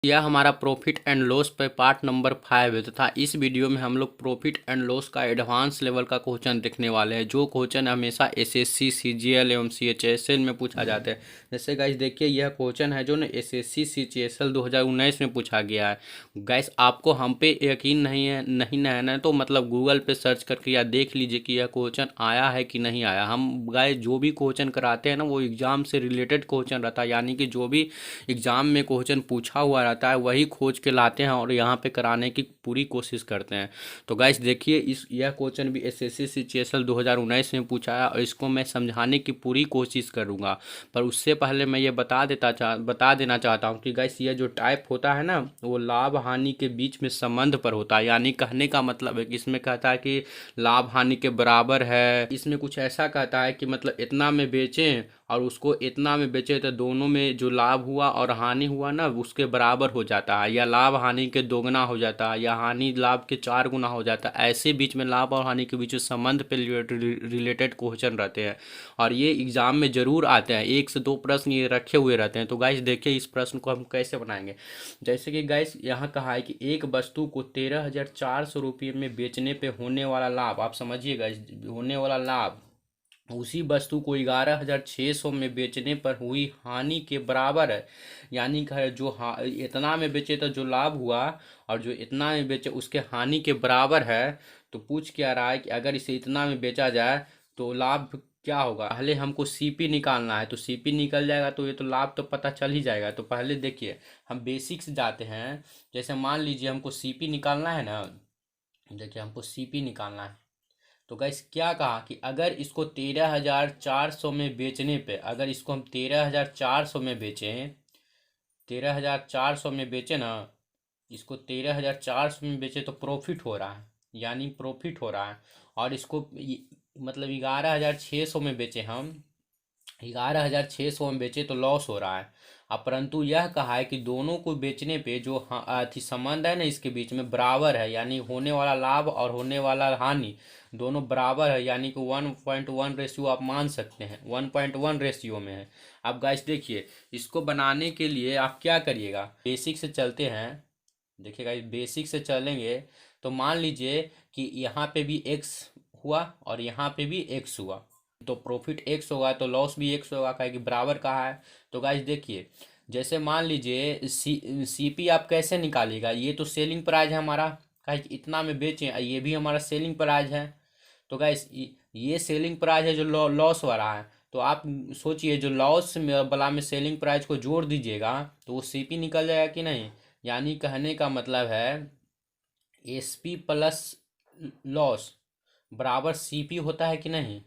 यह हमारा profit and loss पे पार्ट नंबर 5 है तथा इस वीडियो में हम लोग प्रॉफिट एंड लॉस का एडवांस लेवल का क्वेश्चन देखने वाले हैं, जो क्वेश्चन हमेशा एसएससी सीजीएल एवं सीएचएसएल में पूछा जाता है। जैसे गाइस देखिए, यह क्वेश्चन है जो ना एसएससी सीजीएसएल 2019 में पूछा गया है। गाइस आपको हम पे यकीन नहीं है ना, तो मतलब गूगल पे सर्च करके या देख लीजिए कि यह क्वेश्चन आया है कि नहीं आया। हम गाइस जो भी क्वेश्चन कराते हैं ना, वो एग्जाम से रिलेटेड क्वेश्चन रहता है, यानी कि जो भी एग्जाम में क्वेश्चन पूछा हुआ रहता है वही खोज के लाते हैं और यहाँ पे कराने की पूरी कोशिश करते हैं। तो गाइस देखिए, यह क्वेश्चन भी एसएससी सीजीएल 2019 में पूछा है और इसको मैं समझाने की पूरी कोशिश करूँगा। पर उससे पहले मैं ये बता देना चाहता हूँ कि गाइस ये जो टाइप होता है ना, वो लाभ हानि के बीच में संबंध पर होता है। यानी कहने का मतलब है कि इसमें कहता है कि लाभ हानि के बराबर है। इसमें कुछ ऐसा कहता है कि मतलब इतना में बेचें और उसको इतना में बेचे तो दोनों में जो लाभ हुआ और हानि हुआ ना, उसके बराबर हो जाता है, या लाभ हानि के दोगुना हो जाता है, या हानि लाभ के 4 गुना हो जाता है। ऐसे बीच में लाभ और हानि के बीच में संबंध पे रिलेटेड क्वेश्चन रहते हैं और ये एग्जाम में जरूर आते हैं। 1 से 2 प्रश्न ये रखे हुए रहते हैं। तो गाइस देखिए, इस प्रश्न को हम कैसे बनाएंगे। जैसे कि गाइस यहाँ कहा है कि एक वस्तु को 13,400 रुपये में बेचने पे होने वाला लाभ, आप समझिएगा, होने वाला लाभ उसी वस्तु को 11,600 में बेचने पर हुई हानि के बराबर है। यानी कि जो इतना में बेचे तो जो लाभ हुआ और जो इतना में बेचे उसके हानि के बराबर है। तो पूछ क्या रहा है कि अगर इसे इतना में बेचा जाए तो लाभ क्या होगा। पहले हमको सीपी निकालना है, तो सीपी निकल जाएगा तो ये तो लाभ तो पता चल ही जाएगा। तो पहले देखिए, हम बेसिक से जाते हैं। जैसे मान लीजिए हमको सीपी निकालना है ना, देखिए हमको सीपी निकालना है। तो गाइस क्या कहा कि अगर इसको 13,400 में बेचने पे, अगर इसको हम 13,400 में बेचें, 13,400 में बेचे ना, इसको 13,400 में बेचे तो प्रॉफिट हो रहा है, यानी प्रॉफिट हो रहा है। और इसको मतलब 11,600 में बेचे हम, 11,600 में बेचे तो लॉस हो रहा है। अब परंतु यह कहा है कि दोनों को बेचने पे जो अथी संबंध है ना इसके बीच में बराबर है, यानी होने वाला लाभ और होने वाला हानि दोनों बराबर है, यानी कि 1.1 रेशियो आप मान सकते हैं, 1.1 रेशियो में है। अब गाइस देखिए, इसको बनाने के लिए आप क्या करिएगा, बेसिक से चलते हैं। देखिए गाइस, बेसिक से चलेंगे तो मान लीजिए कि यहाँ पे भी एक्स हुआ और यहाँ पे भी एक्स हुआ, तो प्रॉफिट एक्स होगा तो लॉस भी एक्स होगा, क्या कि बराबर कहा है। तो गाइस देखिए, जैसे मान लीजिए सीपी आप कैसे निकालिएगा, ये तो सेलिंग प्राइस है हमारा, कहा कि इतना में बेचें, ये भी हमारा सेलिंग प्राइस है। तो गाइस ये सेलिंग प्राइस है जो लॉस वाला है। तो आप सोचिए, जो लॉस वाला में सेलिंग प्राइस को जोड़ दीजिएगा तो वो सीपी निकल जाएगा कि नहीं। यानी कहने का मतलब है एसपी प्लस लॉस बराबर सीपी होता है कि नहीं।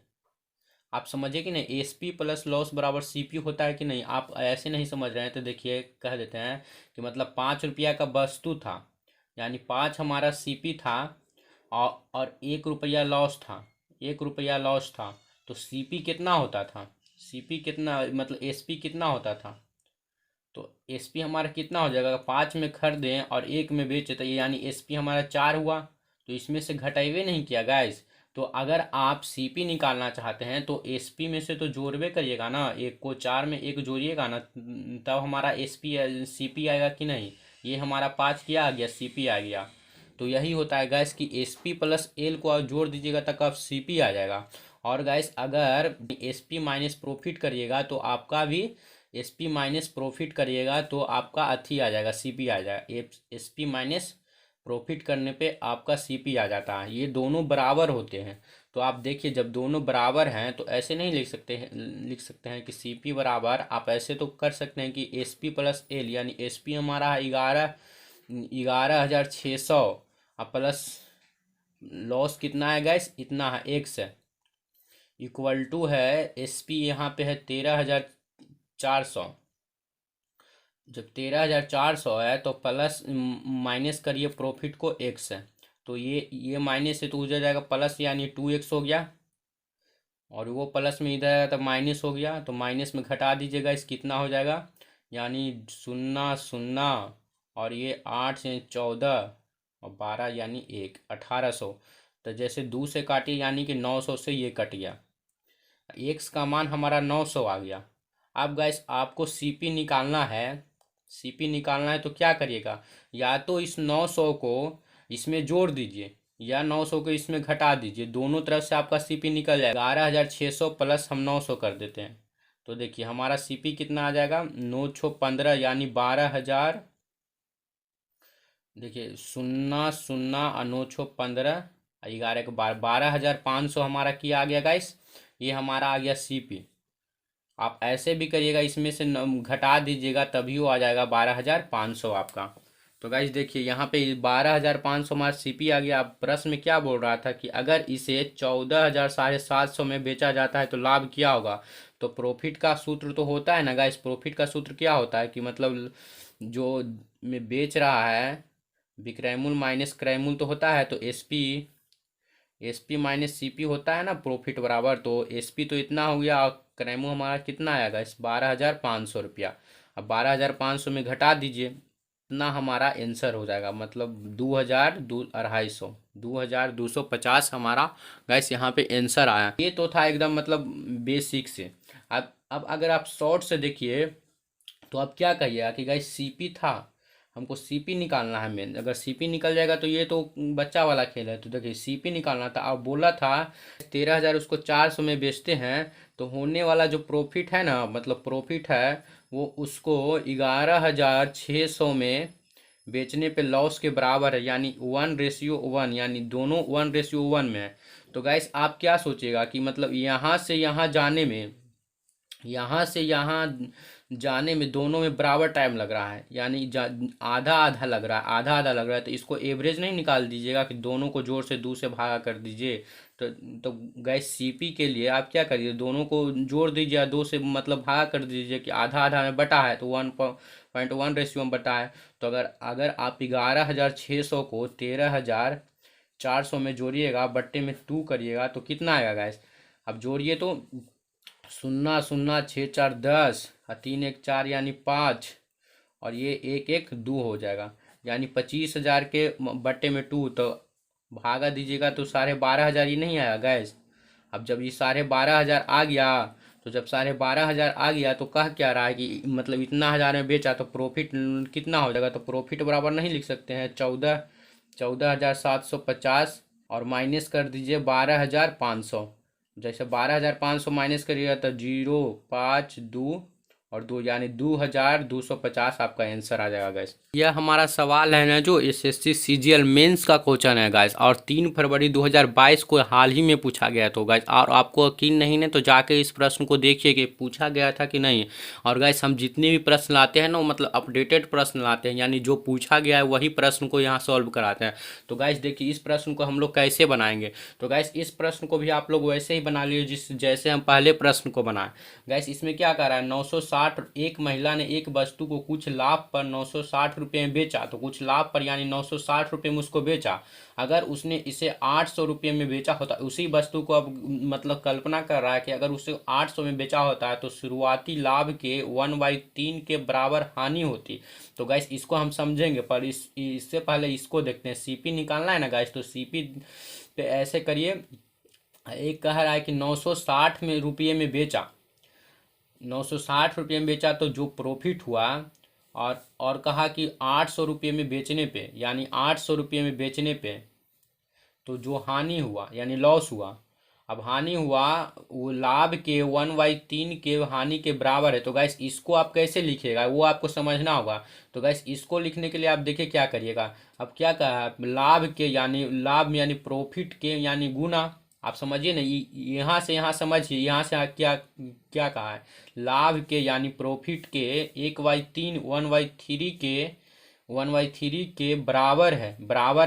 आप समझिए कि नहीं, एसपी प्लस लॉस बराबर सीपी होता है कि नहीं। आप ऐसे नहीं समझ रहे हैं तो देखिए, कह देते हैं कि मतलब 5 रुपया का वस्तु था, यानी 5 हमारा सीपी था और 1 रुपया लॉस था, 1 रुपया लॉस था। तो सीपी कितना होता था, सीपी कितना मतलब एसपी कितना होता था। तो एसपी हमारा कितना हो जाएगा, 5 में खरीदें और 1 में बेचे तो ये यानी एसपी हमारा 4 हुआ। तो इसमें से घटाइए नहीं किया गाइस। तो अगर आप सीपी निकालना चाहते हैं तो एसपी में से तो जोड़वे करिएगा ना, एक को 4 में 1 जोड़िएगा ना, तब हमारा एसपी सीपी आएगा कि नहीं। ये हमारा 5 क्या आ गया, सीपी आ गया। तो यही होता है गैस कि एसपी प्लस एल को आप जोड़ दीजिएगा तक आप सीपी आ जाएगा। और गैस अगर एसपी माइनस प्रॉफिट करिएगा तो आपका भी एसपी माइनस प्रॉफिट करिएगा तो आपका अथी आ जाएगा, सीपी आ जाएगा। एसपी माइनस प्रॉफिट करने पे आपका सीपी आ जाता है। ये दोनों बराबर होते हैं। तो आप देखिए, जब दोनों बराबर हैं तो ऐसे नहीं लिख सकते हैं कि सीपी बराबर, आप ऐसे तो कर सकते हैं कि एसपी प्लस एल, यानी एसपी हमारा है 11,600 और प्लस लॉस कितना है गैस, इतना है एक्स है, इक्वल टू है एसपी यहाँ पे है 13,400। जब 13,400 है तो प्लस माइनस करिए प्रॉफिट को एक्स है, तो ये माइनस से तो उधर जाएगा प्लस, यानी 2x हो गया। और वो प्लस में इधर आया तो माइनस हो गया, तो माइनस में घटा दीजिएगा, इस कितना हो जाएगा, यानी 0 0 और ये 8 से 14 और 12 यानी 1, 1800। तो जैसे 2 से काटिए यानी कि 900 से ये कट गया, एक्स का मान हमारा 900 आ गया। अब गैस आपको सीपी निकालना है, सीपी निकालना है तो क्या करिएगा, या तो इस 900 को इसमें जोड़ दीजिए या 900 को इसमें घटा दीजिए, दोनों तरफ से आपका सीपी निकल जाएगा। 12,600 प्लस हम 900 कर देते हैं तो देखिए हमारा सीपी कितना आ जाएगा, 9×15 यानी 12,000। देखिए 0 0 9×15 11 के 12,500 हमारा क्या आ गया गाइस, ये हमारा आ गया सीपी। आप ऐसे भी करिएगा, इसमें से घटा दीजिएगा तभी वो आ जाएगा 12,500 आपका। तो गाइस देखिए यहाँ पे 12,500 हमारा सीपी आ गया। अब प्रश्न में क्या बोल रहा था कि अगर इसे 14,750 में बेचा जाता है तो लाभ क्या होगा। तो प्रॉफिट का सूत्र तो होता है ना गाइस, प्रॉफिट का सूत्र क्या होता है कि मतलब जो में बेच रहा है विक्रय मूल्य माइनस क्रय मूल्य तो होता है, तो एसपी माइनस सीपी होता है ना प्रॉफिट बराबर। तो एसपी तो इतना हो गया और क्रय मूल्य हमारा कितना आएगा इस 12,500 रुपया। अब 12,500 में घटा दीजिए, इतना हमारा आंसर हो जाएगा, मतलब 2,250 हमारा गैस यहाँ पे आंसर आया। ये तो था एकदम मतलब बेसिक से। अब अगर आप शॉर्ट से देखिए तो आप क्या कहिएगा कि गाइस सीपी था, हमको सीपी निकालना है मेन। अगर सीपी निकल जाएगा तो ये तो बच्चा वाला खेल है। तो देखिए सीपी निकालना था, अब बोला था 13,000 उसको 400 में बेचते हैं तो होने वाला जो प्रॉफिट है ना, मतलब प्रॉफिट है वो उसको 11,600 में बेचने पे लॉस के बराबर है, यानी 1:1, यानी दोनों 1:1 में है। तो गाइस आप क्या सोचेगा कि मतलब यहाँ से यहाँ जाने में, यहाँ से यहाँ जाने में दोनों में बराबर टाइम लग रहा है, यानी आधा आधा लग रहा है, आधा आधा लग रहा है। तो इसको एवरेज नहीं निकाल दीजिएगा कि दोनों को जोड़ से 2 से भागा कर दीजिए। तो गैस सीपी के लिए आप क्या करिए, दोनों को जोड़ दीजिए, 2 से मतलब भागा कर दीजिए कि आधा आधा में बटा है तो 1:1 रेशियो में बटा है। तो अगर अगर आप 11,600 को 13,400 में जोड़िएगा, बट्टे में 2 करिएगा तो कितना आएगा गैस। अब जोड़िए तो 0 0 6 4 10 और 3 1 4 यानी 5 और ये 1 1 2 हो जाएगा, यानी 25,000 के बट्टे में 2 तो भागा दीजिएगा तो 12,500 ही नहीं आया गैस। अब जब ये 12,500 आ गया, तो जब 12,500 आ गया तो कह क्या रहा है कि मतलब इतना हज़ार में बेचा तो प्रॉफिट कितना हो जाएगा। तो प्रॉफिट बराबर नहीं लिख सकते हैं 14,750 और माइनस कर दीजिए 12,500। जैसे 12,500 माइनस करिएगा तो 0 5 2 और 2 यानी 2,250 आपका आंसर आ जाएगा गैस। यह हमारा सवाल है ना जो एसएससी सीजीएल मेंस का क्वेश्चन है गैस, और 3 फरवरी 2022 को हाल ही में पूछा गया तो गैस। और आपको यकीन नहीं है तो जाके इस प्रश्न को देखिए कि पूछा गया था कि नहीं। और गैस हम जितने भी प्रश्न लाते हैं ना वो मतलब अपडेटेड प्रश्न लाते हैं, यानी जो पूछा गया है वही प्रश्न को यहाँ सॉल्व कराते हैं। तो गैस देखिए इस प्रश्न को हम लोग कैसे बनाएंगे। तो गैस इस प्रश्न को भी आप लोग वैसे ही बना लीजिए जैसे हम पहले प्रश्न को बनाए। गैस इसमें क्या कर रहा है, 960 एक महिला ने एक वस्तु को कुछ लाभ पर 960 रुपये में बेचा, तो कुछ लाभ पर यानी 960 रुपये में उसको बेचा। अगर उसने इसे 800 रुपये में बेचा होता, उसी वस्तु को अब मतलब कल्पना कर रहा है कि अगर उसे 800 में बेचा होता है तो शुरुआती लाभ के 1/3 के बराबर हानि होती। तो गैस इसको हम समझेंगे, पर इससे पहले इसको देखते हैं। सीपी निकालना है ना गैस, तो सीपी पे ऐसे करिए, एक कह रहा है कि 960 में रुपये में बेचा, 960 रुपये में बेचा तो जो प्रॉफिट हुआ, और कहा कि 800 रुपये में बेचने पे, यानी 800 रुपये में बेचने पे तो जो हानि हुआ यानी लॉस हुआ। अब हानि हुआ वो लाभ के 1/3 के हानि के बराबर है। तो गैस इसको आप कैसे लिखिएगा वो आपको समझना होगा। तो गैस इसको लिखने के लिए आप देखिए क्या करिएगा। अब क्या कहा, लाभ के यानी लाभ यानी प्रॉफिट के यानी गुना। आप समझिए ना, यहाँ से यहाँ समझिए, यहाँ से क्या क्या कहा है, लाभ के यानी प्रॉफिट के 1/3 1/3 के बराबर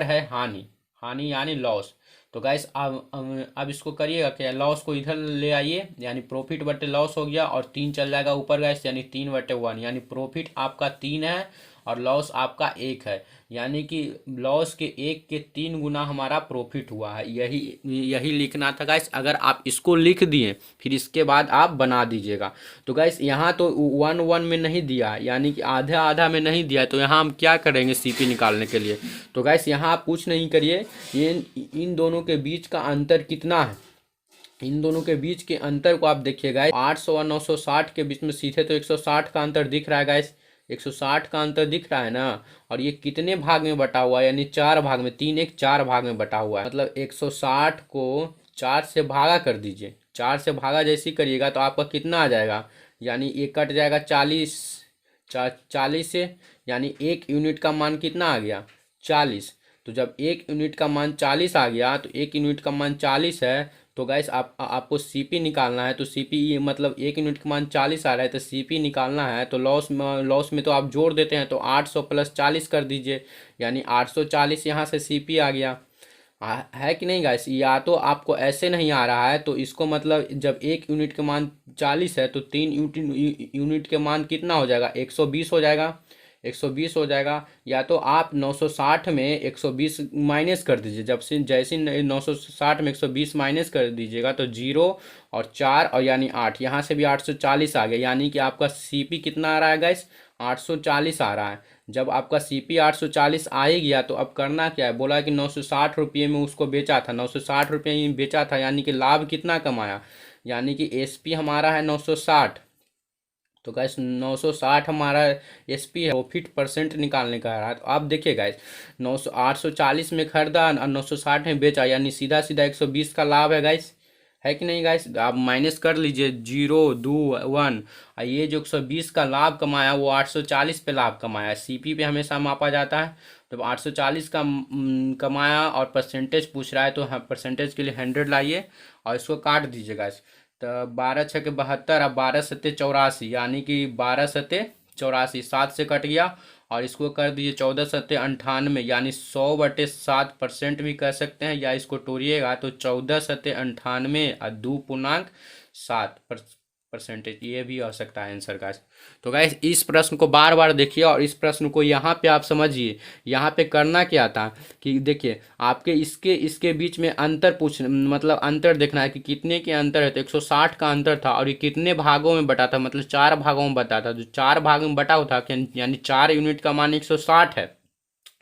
है हानि, हानि यानी लॉस। तो गैस अब इसको करिएगा क्या, लॉस को इधर ले आइए, यानी प्रॉफिट बटे लॉस हो गया और 3 चल जाएगा ऊपर गैस, यानी 3/1, यानी प्रॉफिट आपका 3 है और लॉस आपका 1 है, यानी कि लॉस के 1 के 3 गुना हमारा प्रॉफिट हुआ है। यही लिखना था गैस। अगर आप इसको लिख दिए फिर इसके बाद आप बना दीजिएगा। तो गैस यहाँ तो 1 में नहीं दिया, यानी कि आधा आधा में नहीं दिया, तो यहाँ हम क्या करेंगे सीपी निकालने के लिए। तो गैस यहाँ आप कुछ नहीं करिए, इन दोनों के बीच का अंतर कितना है, इन दोनों के बीच के अंतर को आप देखिएगा। 800 और 960 के बीच में सीधे तो 160 का अंतर दिख रहा है गैस, 160 का अंतर दिख रहा है ना। और ये कितने भाग में बटा हुआ है, यानी 4 भाग में, 3 1 4 भाग में बटा हुआ है। मतलब 160 को 4 से भागा कर दीजिए। 4 से भागा जैसे ही करिएगा तो आपका कितना आ जाएगा, यानी ये कट जाएगा 40, 40 से, यानी 1 यूनिट का मान कितना आ गया, 40। तो जब 1 यूनिट का मान 40 आ गया, तो 1 यूनिट का मान 40 है, तो गैस आपको सीपी निकालना है। तो सीपी मतलब 1 यूनिट का मान 40 आ रहा है, तो सीपी निकालना है। तो लॉस में तो आप जोड़ देते हैं, तो 800 प्लस 40 कर दीजिए, यानी 840 यहाँ से सीपी आ गया। है कि नहीं गाइस। या तो आपको ऐसे नहीं आ रहा है, तो इसको मतलब जब 1 यूनिट के मान 40 है, तो 3 यूनिट के मान कितना हो जाएगा, 120 हो जाएगा, 120 हो जाएगा। या तो आप 960 में 120 माइनस कर दीजिए। जब से जैसे 960 में 120 माइनस कर दीजिएगा, तो 0 और 4 और यानी 8, यहाँ से भी 840 आ गया, यानी कि आपका सीपी कितना आ रहा है गाइस, 840 आ रहा है। जब आपका सीपी 840 आ ही गया, तो अब करना क्या है, बोला कि 960 रुपये में उसको बेचा था, 960 रुपये में बेचा था, यानी कि लाभ कितना कमाया, यानी कि एसपी हमारा है 960। तो गैस 960 हमारा एसपी है, प्रॉफिट परसेंट निकालने का है। तो आप देखिए गैस, 840 में खरीदा और 960 में बेचा, यानी सीधा सीधा 120 का लाभ है गैस। है कि नहीं गाइस। आप माइनस कर लीजिए, 0 2 1, और ये जो 120 का लाभ कमाया वो 840 पे लाभ कमाया। सीपी पे हमेशा मापा जाता है। तो 840 का कमाया और परसेंटेज पूछ रहा है, तो हाँ परसेंटेज के लिए 100 लाइए और इसको काट दीजिए गाइस। तो 12 छके 72 और 12 सत्ते 84, यानी कि 12 सत्ते 84, 7 से कट गया। और इसको कर दीजिए 14 सत्ते 98, यानी 100/7% भी कह सकते हैं, या इसको तोड़िएगा तो 14 सत्ते 98 और 2.7 परसेंटेज, ये भी हो सकता है आंसर का। तो गाइस इस प्रश्न को बार बार देखिए और इस प्रश्न को यहाँ पे आप समझिए। यहाँ पे करना क्या था कि देखिए, आपके इसके बीच में अंतर मतलब अंतर देखना है कि कितने के अंतर है। तो 160 का अंतर था और ये कितने भागों में बटा था, मतलब 4 भागों में बटा था। जो 4 भाग में बटा था, यानी 4 यूनिट का मान 160 है,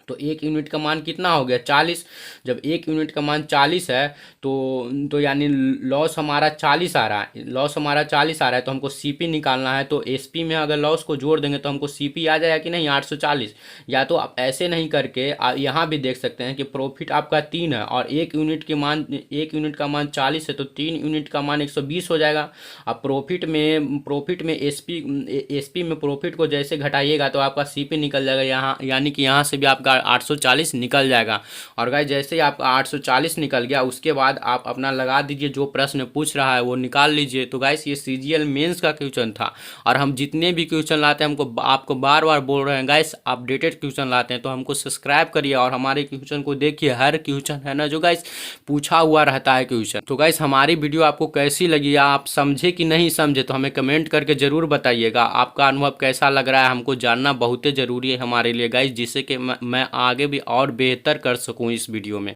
तो 1 यूनिट का मान कितना हो गया, 40। जब 1 यूनिट का मान 40 है, तो यानी लॉस हमारा 40 आ रहा है, लॉस हमारा 40 आ रहा है। तो हमको सीपी निकालना है। तो एसपी में अगर लॉस को जोड़ देंगे तो हमको सीपी आ जाएगा कि नहीं, 840। या तो आप ऐसे नहीं करके यहाँ भी देख सकते हैं कि प्रॉफिट आपका 3 है और 1 यूनिट का मान 40 है, तो 3 यूनिट का मान 120 हो जाएगा। अब प्रॉफिट में एसपी में प्रॉफिट को जैसे घटाइएगा तो आपका सीपी निकल जाएगा यहाँ, यानी कि यहाँ से भी आपका 840 निकल जाएगा। और गाइस जैसे ही आपका 840 निकल गया, उसके बाद आप अपना लगा दीजिए, जो प्रश्न पूछ रहा है वो निकाल लीजिए। तो गाइस ये सीजीएल मेंस का क्वेश्चन था। और हम जितने भी क्वेश्चन लाते हैं, आपको बार बार बोल रहे हैं गाइस, अपडेटेड क्वेश्चन लाते हैं। तो हमको सब्सक्राइब करिए और हमारे क्वेश्चन को देखिए। हर क्वेश्चन है ना जो गाइस पूछा हुआ रहता है क्वेश्चन। तो गाइस हमारी वीडियो आपको कैसी लगी, आप समझे कि नहीं समझे, तो हमें कमेंट करके जरूर बताइएगा। आपका अनुभव कैसा लग रहा है, हमको जानना बहुत जरूरी है हमारे लिए गाइस, जिससे कि मैं आगे भी और बेहतर कर सकूं इस वीडियो में।